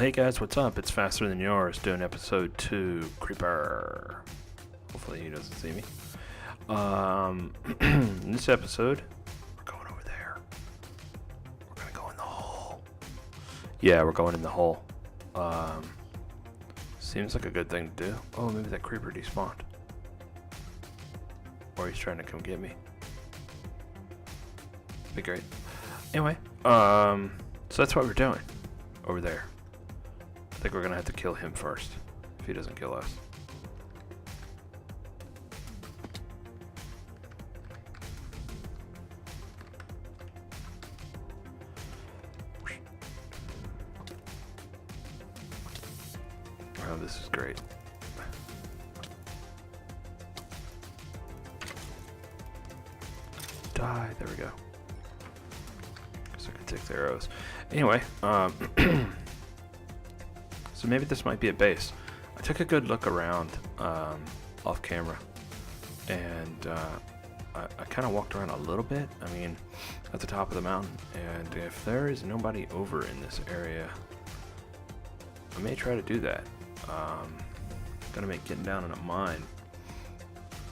Hey guys, what's up? It's Faster Than Yours doing episode 2, Creeper. Hopefully he doesn't see me. In this episode, we're going over there. We're gonna go in the hole. Yeah, we're going in the hole. Seems like a good thing to do. Oh, maybe that creeper despawned. Or he's trying to come get me. Be great. Anyway, so that's what we're doing over there. I think we're gonna have to kill him first if he doesn't kill us. Oh, this is great. Die. There we go. Guess I can take the arrows. Anyway, so maybe this might be a base. I took a good look around off camera, and I kind of walked around a little bit. I mean, at the top of the mountain, and if there is nobody over in this area, I may try to do that. Gonna make getting down in a mine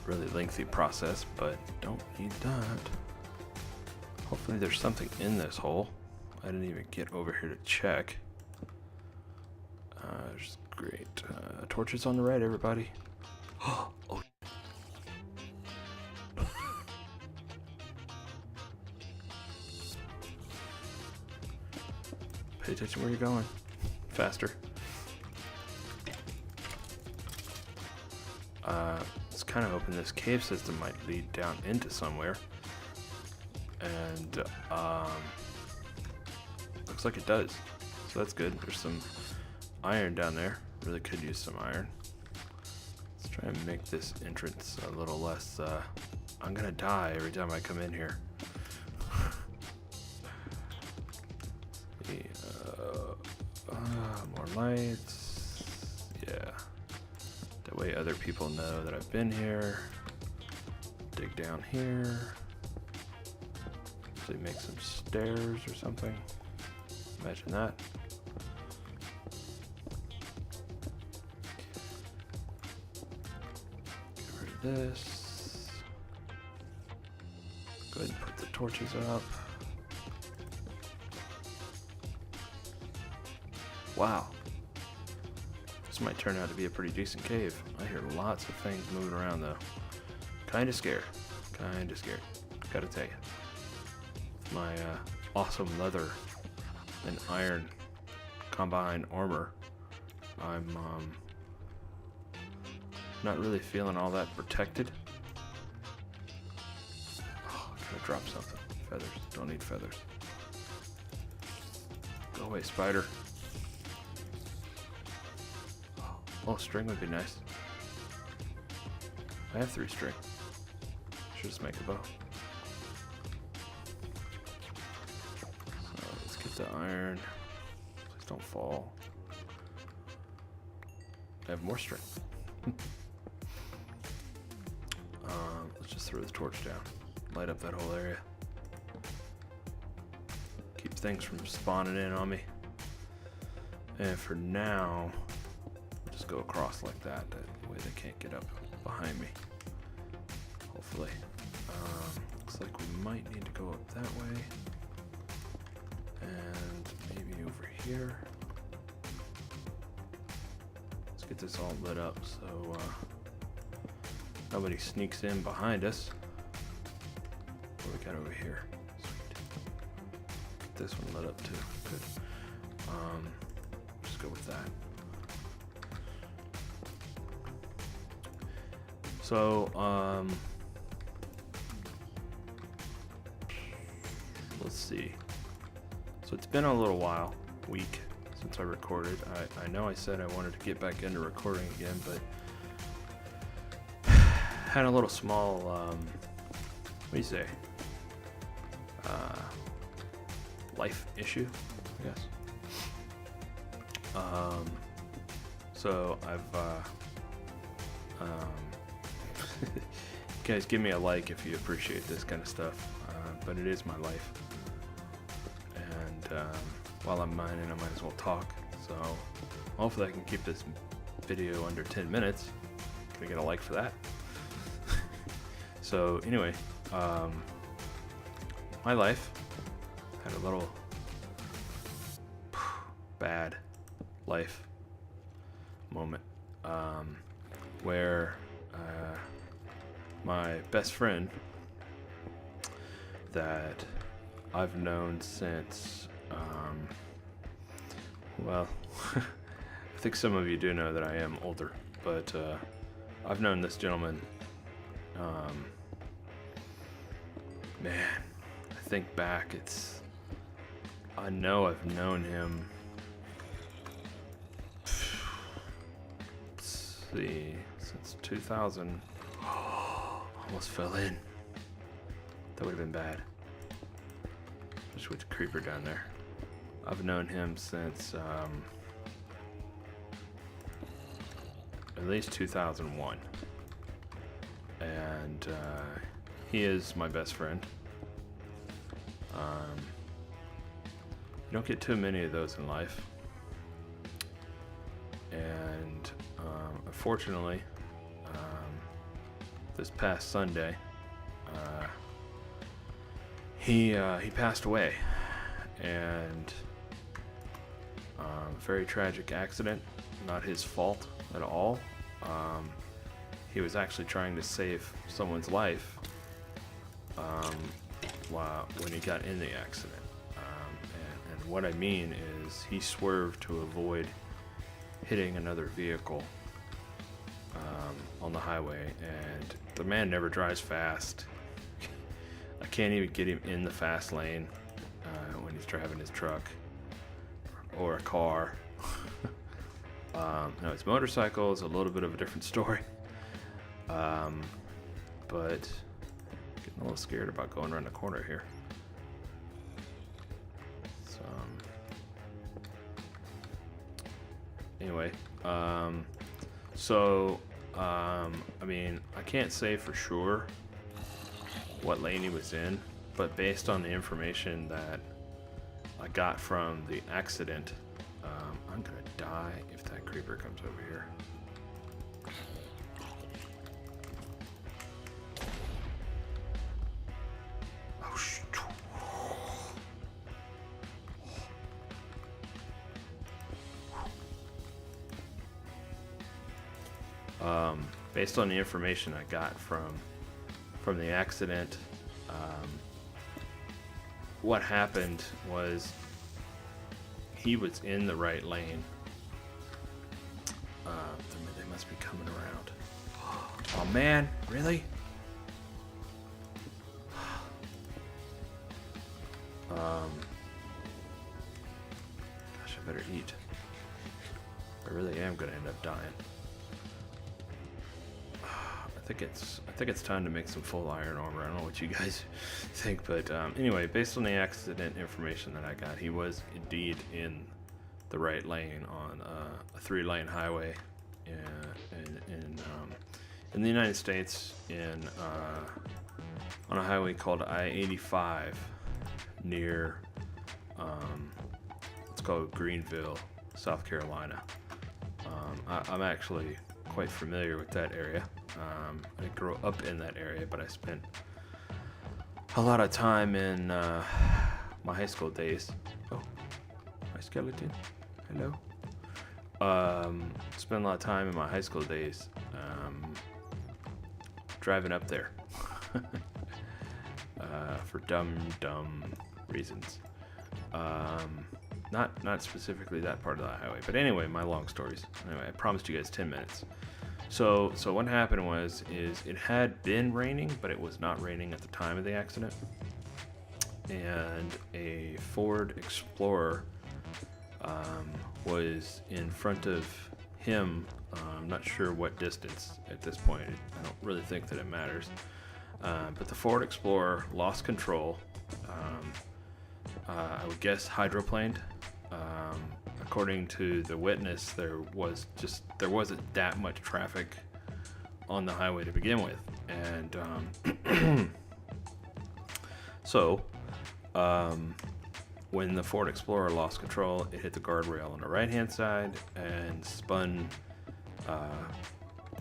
really lengthy process, but don't need that. Hopefully there's something in this hole. I didn't even get over here to check. There's great torches on the right, everybody. Oh. Pay attention where you're going. Faster. It's kind of hoping this cave system might lead down into somewhere, and looks like it does, so that's good. There's some iron down there. Really could use some iron. Let's try and make this entrance a little less I'm gonna die every time I come in here. More lights. Yeah. That way other people know that I've been here. Dig down here. Actually make some stairs or something. Imagine that. Get rid of this. Go ahead and put the torches up. Wow. This might turn out to be a pretty decent cave. I hear lots of things moving around though. Kinda scared. Kinda scared. Gotta tell you. With my awesome leather and iron combined armor, I'm not really feeling all that protected. Oh, I gotta drop something. Feathers. Don't need feathers. Go away, spider. Oh, string would be nice. I have 3 string. Should just make a bow. So let's get the iron. Please don't fall. I have more string. Let's just throw the torch down. Light up that whole area. Keep things from spawning in on me. And for now, just go across like that. That way they can't get up behind me. Hopefully. Looks like we might need to go up that way. And maybe over here. Let's get this all lit up so nobody sneaks in behind us. What do we got over here? Sweet. Get this one lit up too. Good. Just go with that. So, let's see. So it's been a little while, week, since I recorded. I know I said I wanted to get back into recording again, but had a little small, what do you say? Life issue, I guess. So I've, guys, give me a like if you appreciate this kind of stuff, but it is my life, and while I'm mining I might as well talk, So hopefully I can keep this video under 10 minutes. Can I get a like for that? So anyway, my life had a little bad life moment where my best friend that I've known since, well, I think some of you do know that I am older, but I've known this gentleman, man, I think back, I know I've known him, let's see, since 2000, almost fell in. That would have been bad. Just with the creeper down there. I've known him since at least 2001. And he is my best friend. You don't get too many of those in life. And unfortunately, this past Sunday, he passed away, and very tragic accident. Not his fault at all. He was actually trying to save someone's life when he got in the accident. And what I mean is he swerved to avoid hitting another vehicle on the highway, and the man never drives fast. I can't even get him in the fast lane when he's driving his truck or a car. Now his motorcycle is a little bit of a different story, but getting a little scared about going around the corner here. So, anyway, I mean, I can't say for sure what lane he was in, but based on the information that I got from the accident, I'm gonna die if that creeper comes over here. Oh shoot. Based on the information I got from the accident, what happened was he was in the right lane. They must be coming around. Oh man, really? Gosh, I better eat. I really am gonna end up dying. I think it's time to make some full iron armor. I don't know what you guys think, but anyway, based on the accident information that I got, he was indeed in the right lane on a 3-lane highway in the United States, on a highway called I-85 near it's called Greenville, South Carolina. I'm actually quite familiar with that area. I grew up in that area, but I spent a lot of time in my high school days. Oh, my skeleton. Hello. Spent a lot of time in my high school days driving up there for dumb reasons. Not specifically that part of the highway, but anyway, my long stories. Anyway, I promised you guys 10 minutes. So what happened was it had been raining, but it was not raining at the time of the accident. And a Ford Explorer was in front of him. I'm not sure what distance at this point. I don't really think that it matters. But the Ford Explorer lost control. I would guess hydroplaned. According to the witness, there wasn't that much traffic on the highway to begin with, and when the Ford Explorer lost control, it hit the guardrail on the right-hand side and spun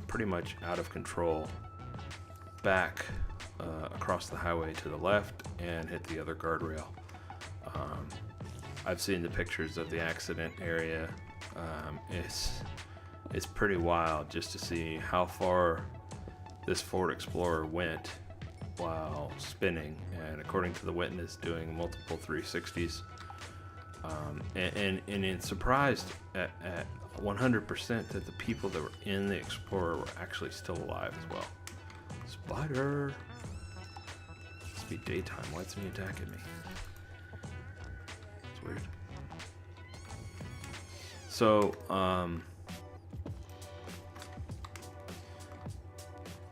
pretty much out of control back across the highway to the left and hit the other guardrail. I've seen the pictures of the accident area. It's pretty wild just to see how far this Ford Explorer went while spinning, and according to the witness, doing multiple 360s. And it's surprised at 100% that the people that were in the Explorer were actually still alive as well. Spider! Must be daytime. Why isn't he attacking me? It's weird. So,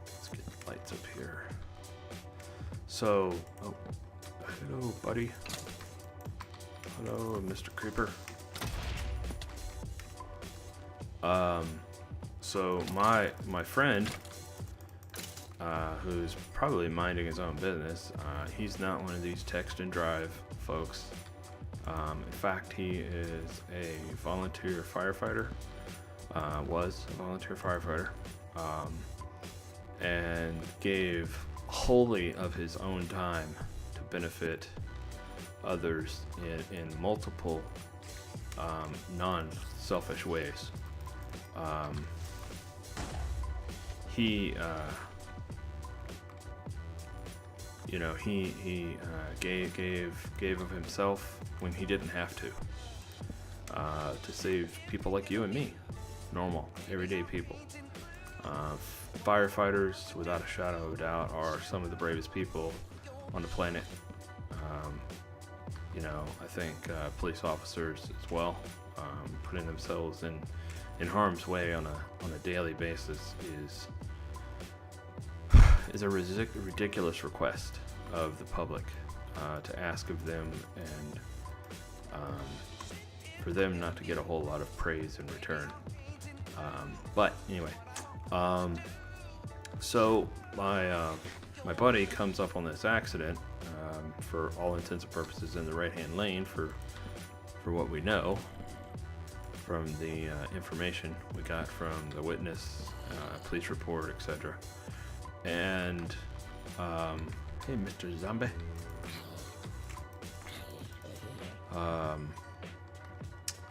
let's get the lights up here. So, oh, hello, buddy. Hello, Mr. Creeper. So my friend, who's probably minding his own business, he's not one of these text and drive folks. In fact, he is a volunteer firefighter, was a volunteer firefighter, and gave wholly of his own time to benefit others in multiple non-selfish ways. He gave of himself when he didn't have to save people like you and me, normal, everyday people. Firefighters, without a shadow of a doubt, are some of the bravest people on the planet. I think police officers as well, putting themselves in harm's way on a daily basis is a ridiculous request of the public to ask of them, and for them not to get a whole lot of praise in return. But anyway, so my buddy comes up on this accident, for all intents and purposes in the right-hand lane for what we know from the information we got from the witness, police report, etc. And hey, Mr. Zombie.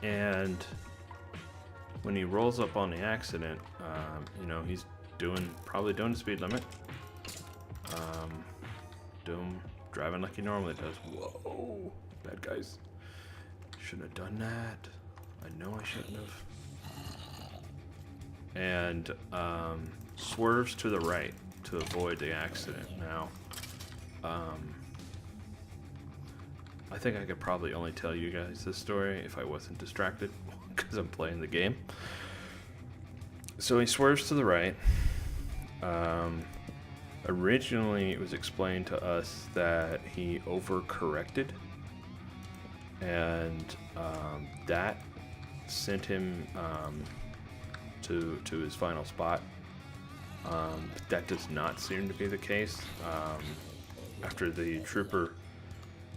And when he rolls up on the accident, he's probably doing the speed limit. Driving like he normally does. Whoa, bad guys. Shouldn't have done that. I know I shouldn't have. And swerves to the right to avoid the accident. Now, I think I could probably only tell you guys this story if I wasn't distracted because I'm playing the game. So he swerves to the right. Originally, it was explained to us that he overcorrected, and that sent him to his final spot. But that does not seem to be the case. After the trooper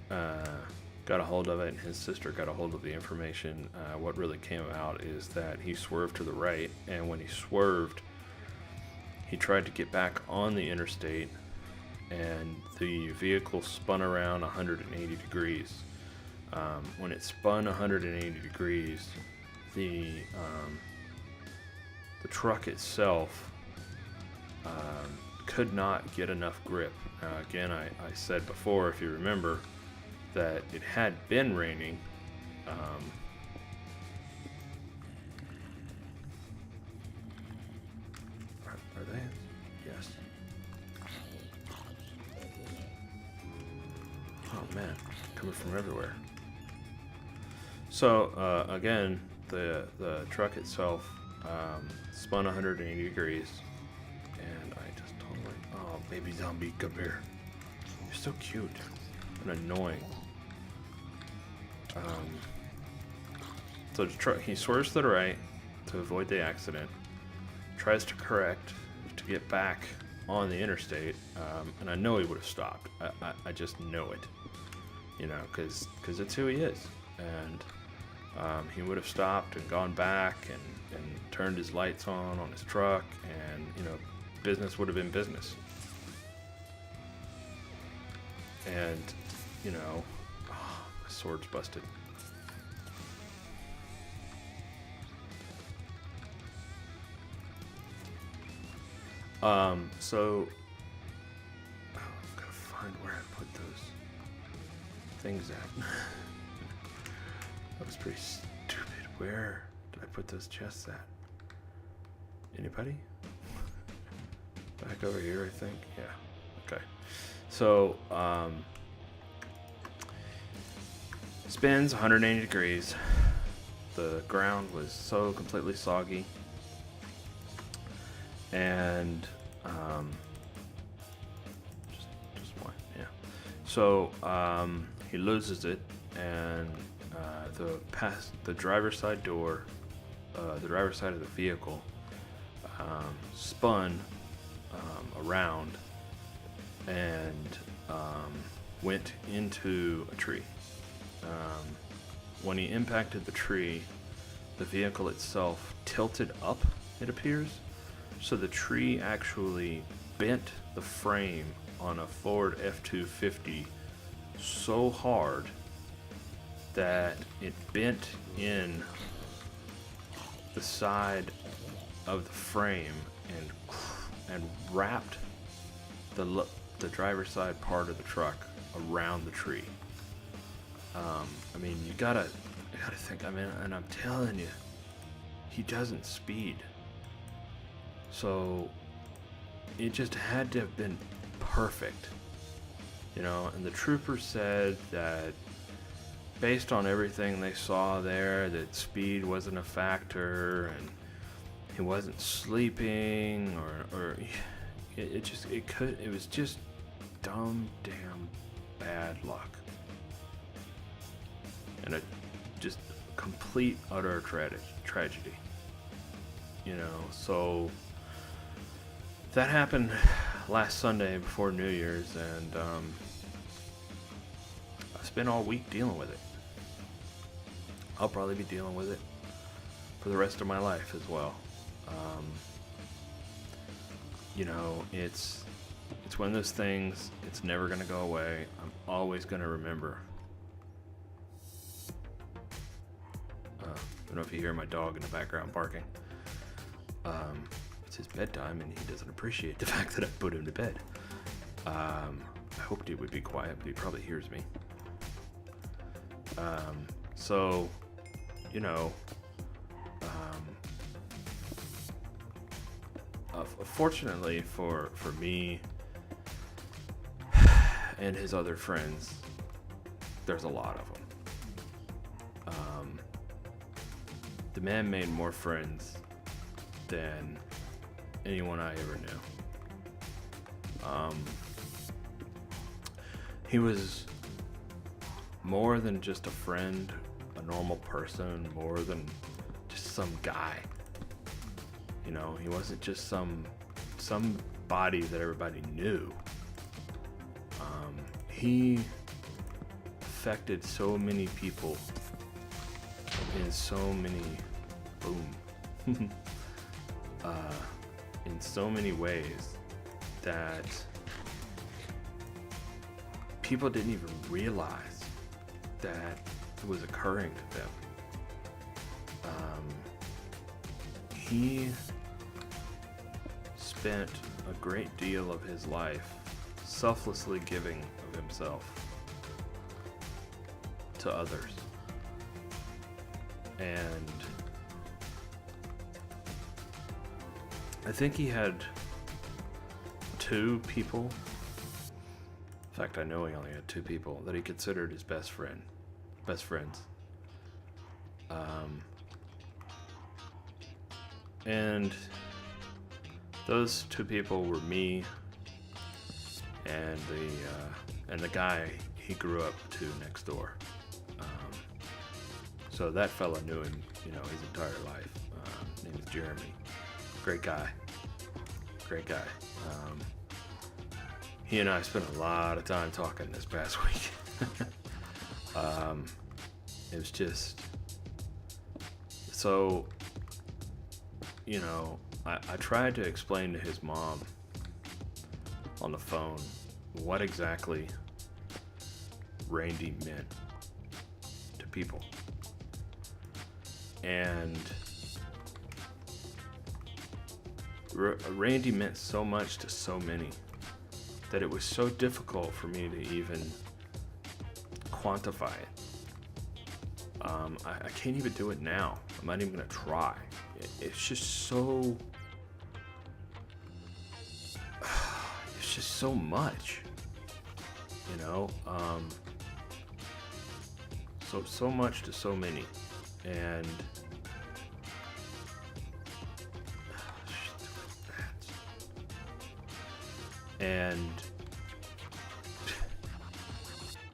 got a hold of it and his sister got a hold of the information, what really came out is that he swerved to the right, and when he swerved, he tried to get back on the interstate, and the vehicle spun around 180 degrees. When it spun 180 degrees, the truck itself could not get enough grip. Again, I said before, if you remember, that it had been raining. Are they? Yes. Oh man, coming from everywhere. So again, the truck itself spun 180 degrees, and I just totally, oh baby zombie, come here. You're so cute and annoying. So the truck, he swerves to the right to avoid the accident, tries to correct to get back on the interstate, and I know he would have stopped. I just know it. you know, because it's who he is. And he would have stopped and gone back and turned his lights on his truck, and, you know, business would have been business. And, you know, my sword's busted. So I've got to find where I put those things at. That was pretty stupid. Where did I put those chests at? Anybody? Back over here, I think. Yeah. Okay. So, spins 180 degrees. The ground was so completely soggy. And, just one, yeah. So, he loses it, and, the driver's side door, the driver's side of the vehicle, spun, around, and, went into a tree. When he impacted the tree, the vehicle itself tilted up, it appears. So the tree actually bent the frame on a Ford F-250 so hard that it bent in the side of the frame and wrapped the driver's side part of the truck around the tree. I mean, you gotta think. I mean, and I'm telling you, he doesn't speed. So it just had to have been perfect, you know. And the trooper said that based on everything they saw there, that speed wasn't a factor, and he wasn't sleeping, or it was just dumb damn bad luck, and a just complete utter tragedy, you know. So that happened last Sunday before New Year's, and I spent all week dealing with it. I'll probably be dealing with it for the rest of my life as well. You know, it's one of those things. It's never gonna go away. I'm always gonna remember. I don't know if you hear my dog in the background barking. It's his bedtime, and he doesn't appreciate the fact that I put him to bed. I hoped he would be quiet, but he probably hears me. So, you know, fortunately for me and his other friends, there's a lot of them. The man made more friends than anyone I ever knew. He was more than just a friend, a normal person, more than just some guy. You know, he wasn't just somebody that everybody knew. He affected so many people in so many in so many ways that people didn't even realize that it was occurring to them. He spent a great deal of his life selflessly giving of himself to others. And I think he had 2 people. In fact, I know he only had 2 people that he considered his best friends. And those 2 people were me and the guy he grew up to next door. So that fella knew him, you know, his entire life. His name is Jeremy. Great guy. He and I spent a lot of time talking this past week. It was just so, I tried to explain to his mom on the phone what exactly Randy meant to people. And Randy meant so much to so many that it was so difficult for me to even quantify it. I can't even do it now. I'm not even gonna try. It's just so. It's just so much, so much to so many, and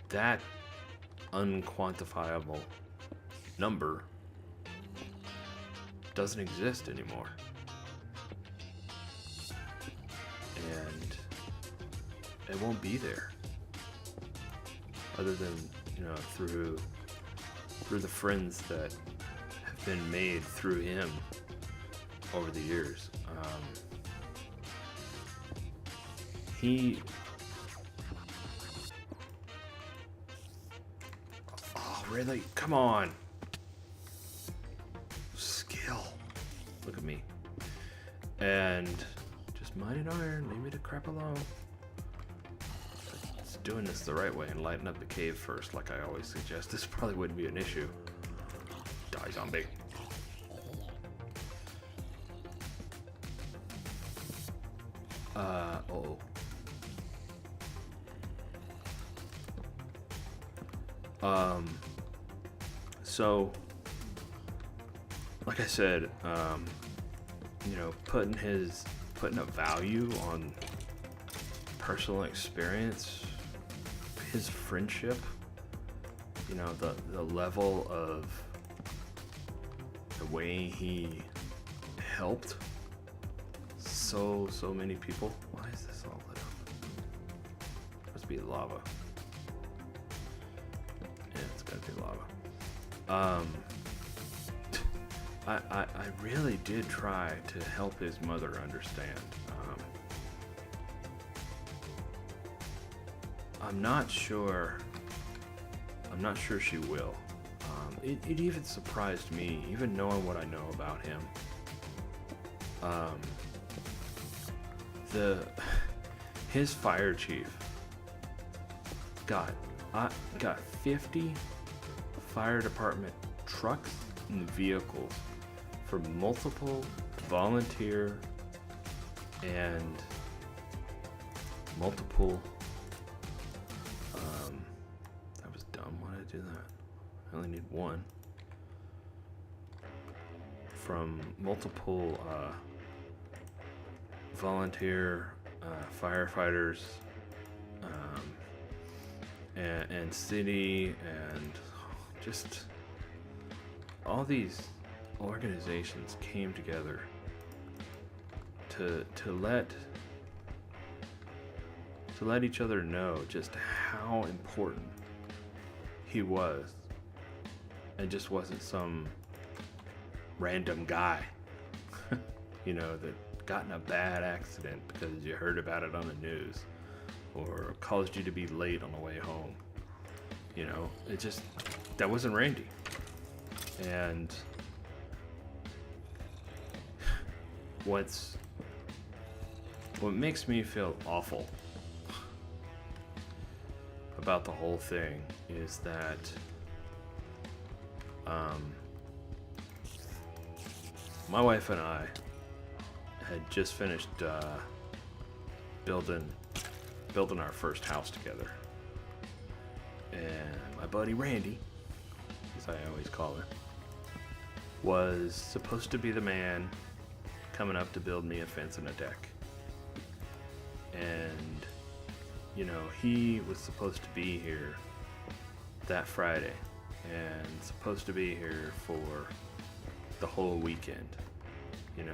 that unquantifiable number doesn't exist anymore. And it won't be there other than, through the friends that have been made through him over the years. Oh, really? Come on. Skill. Look at me. And just mighty iron, leave me the crap alone. Just doing this the right way and lighting up the cave first, like I always suggest. This probably wouldn't be an issue. Die, zombie. Uh-oh. So, like I said, putting a value on personal experience, his friendship, the level of the way he helped so many people. Why is this all lit up? Must be lava. Yeah, it's gotta be lava. I really did try to help his mother understand. I'm not sure she will. It even surprised me, even knowing what I know about him. His fire chief got 50 fire department trucks and vehicles for multiple volunteer and multiple that was dumb. Why did I do that? I only need one. From multiple volunteer firefighters and city and just all these organizations came together to let each other know just how important he was, and just wasn't some random guy that got in a bad accident because you heard about it on the news or caused you to be late on the way home. That wasn't Randy. And what makes me feel awful about the whole thing is that my wife and I had just finished building our first house together, and my buddy Randy, as I always call him, was supposed to be the man coming up to build me a fence and a deck. And he was supposed to be here that Friday and supposed to be here for the whole weekend. We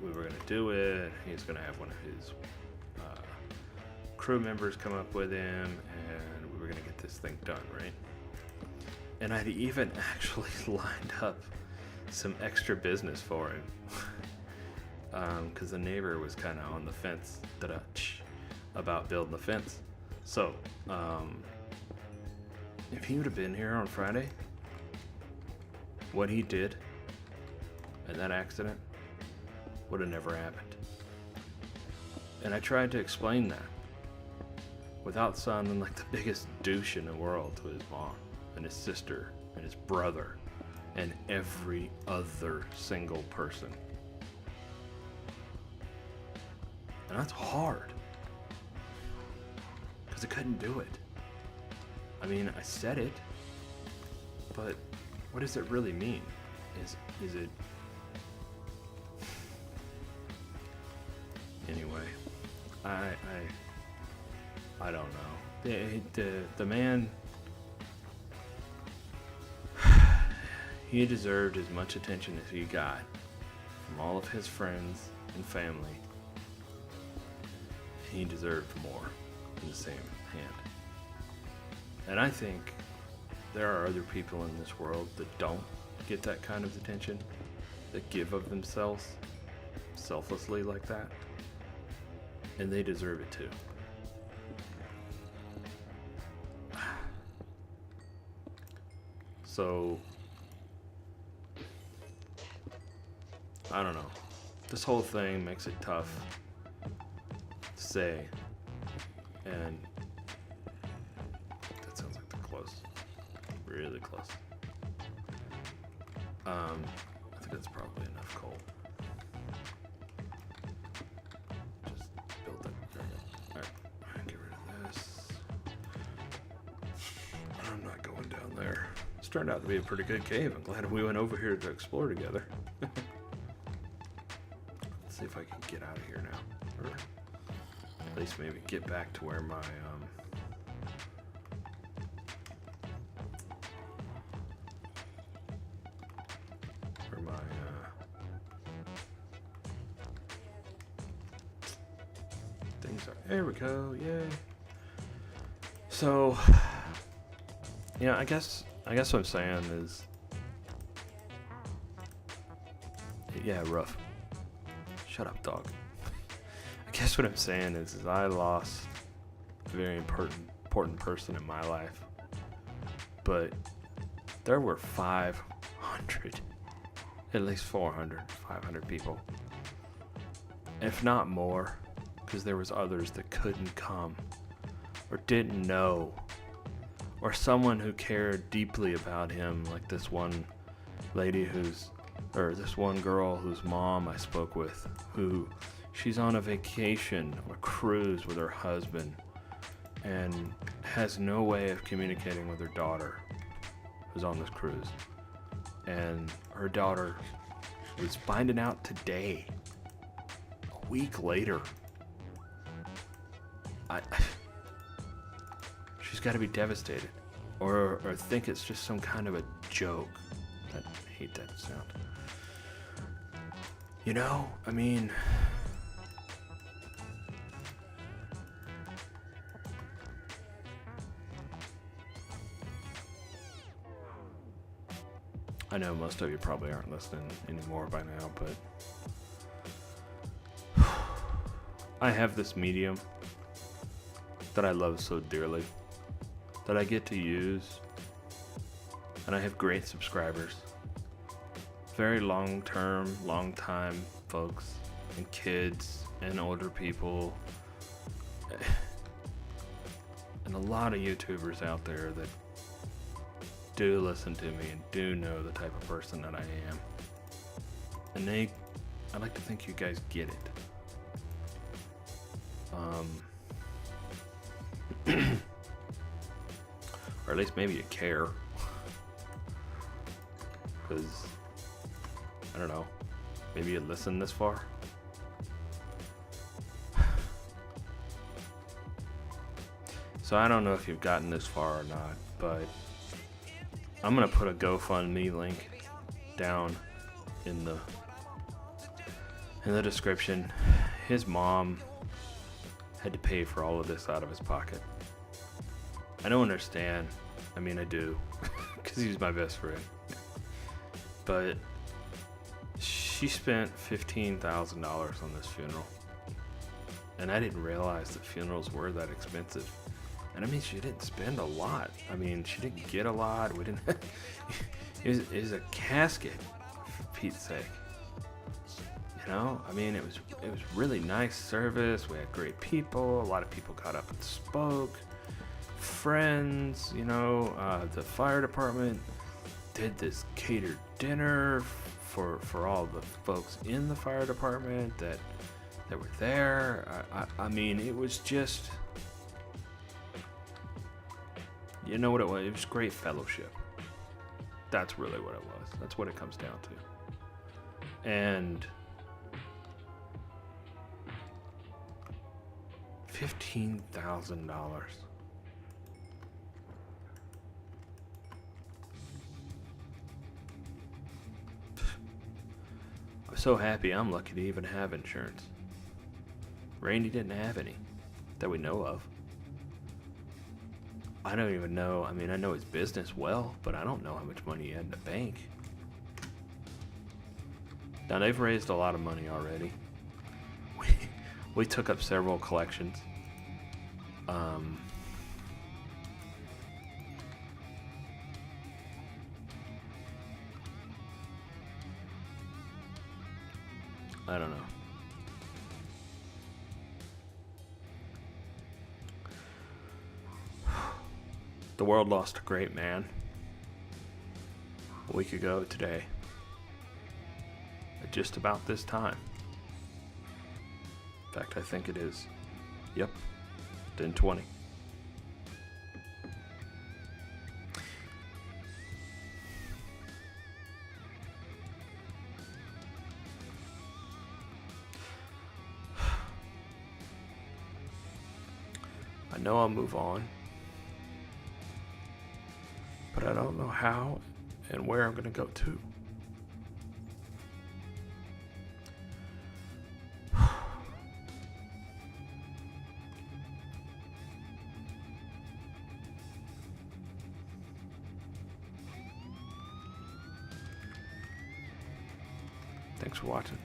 were going to do it. He was going to have one of his crew members come up with him, and we were going to get this thing done, right? And I'd even actually lined up some extra business for him. Because the neighbor was kind of on the fence about building the fence. So, if he would have been here on Friday, what he did in that accident would have never happened. And I tried to explain that without sounding like the biggest douche in the world to his mom and his sister and his brother and every other single person. And that's hard, because I couldn't do it. I mean, I said it, but what does it really mean? Is it... Anyway, I don't know. The man, he deserved as much attention as he got from all of his friends and family. He deserved more in the same hand. And I think there are other people in this world that don't get that kind of attention, that give of themselves selflessly like that, and they deserve it too. So, I don't know. This whole thing makes it tough to say, and that sounds like they're close, really close. I think that's probably enough coal. Just build that. Alright, get rid of this. I'm not going down there. This turned out to be a pretty good cave. I'm glad we went over here to explore together. Let's see if I can get out of here now. Or at least maybe get back to where my things are. There we go. Yay. So, yeah, I guess what I'm saying is, yeah, rough. Shut up, dog. I guess what I'm saying is I lost a very important person in my life, but there were 500, at least 400, 500 people, if not more, because there was others that couldn't come or didn't know, or someone who cared deeply about him, like this one lady this one girl whose mom I spoke with, who she's on a vacation, a cruise with her husband, and has no way of communicating with her daughter who's on this cruise. And her daughter was finding out today, a week later. She's got to be devastated, or think it's just some kind of a joke. I hate that sound. You know, I mean, I know most of you probably aren't listening anymore by now, but I have this medium that I love so dearly, that I get to use, and I have great subscribers. Very long time folks, and kids, and older people, and a lot of YouTubers out there that do listen to me and do know the type of person that I am. And I like to think you guys get it. Or at least maybe you care. Because, I don't know, maybe you listen this far. So I don't know if you've gotten this far or not, but I'm going to put a GoFundMe link down in the description. His mom had to pay for all of this out of his pocket. I don't understand. I mean, I do. because he's my best friend. But she spent $15,000 on this funeral. And I didn't realize that funerals were that expensive. And I mean, she didn't spend a lot. I mean, she didn't get a lot. We didn't. it was a casket, for Pete's sake. You know, I mean, it was really nice service. We had great people. A lot of people got up and spoke. Friends, you know, the fire department did this catered dinner for all the folks in the fire department that were there. I mean, it was just, you know what it was? It was great fellowship. That's really what it was. That's what it comes down to. And $15,000. I'm so happy. I'm lucky to even have insurance. Randy didn't have any that we know of. I don't even know. I mean, I know his business well, but I don't know how much money he had in the bank. Now, they've raised a lot of money already. We took up several collections. I don't know. The world lost a great man a week ago today, at just about this time. In fact, I think it is. Yep, 10:20. I know I'll move on, but I don't know how and where I'm going to go to. Thanks for watching.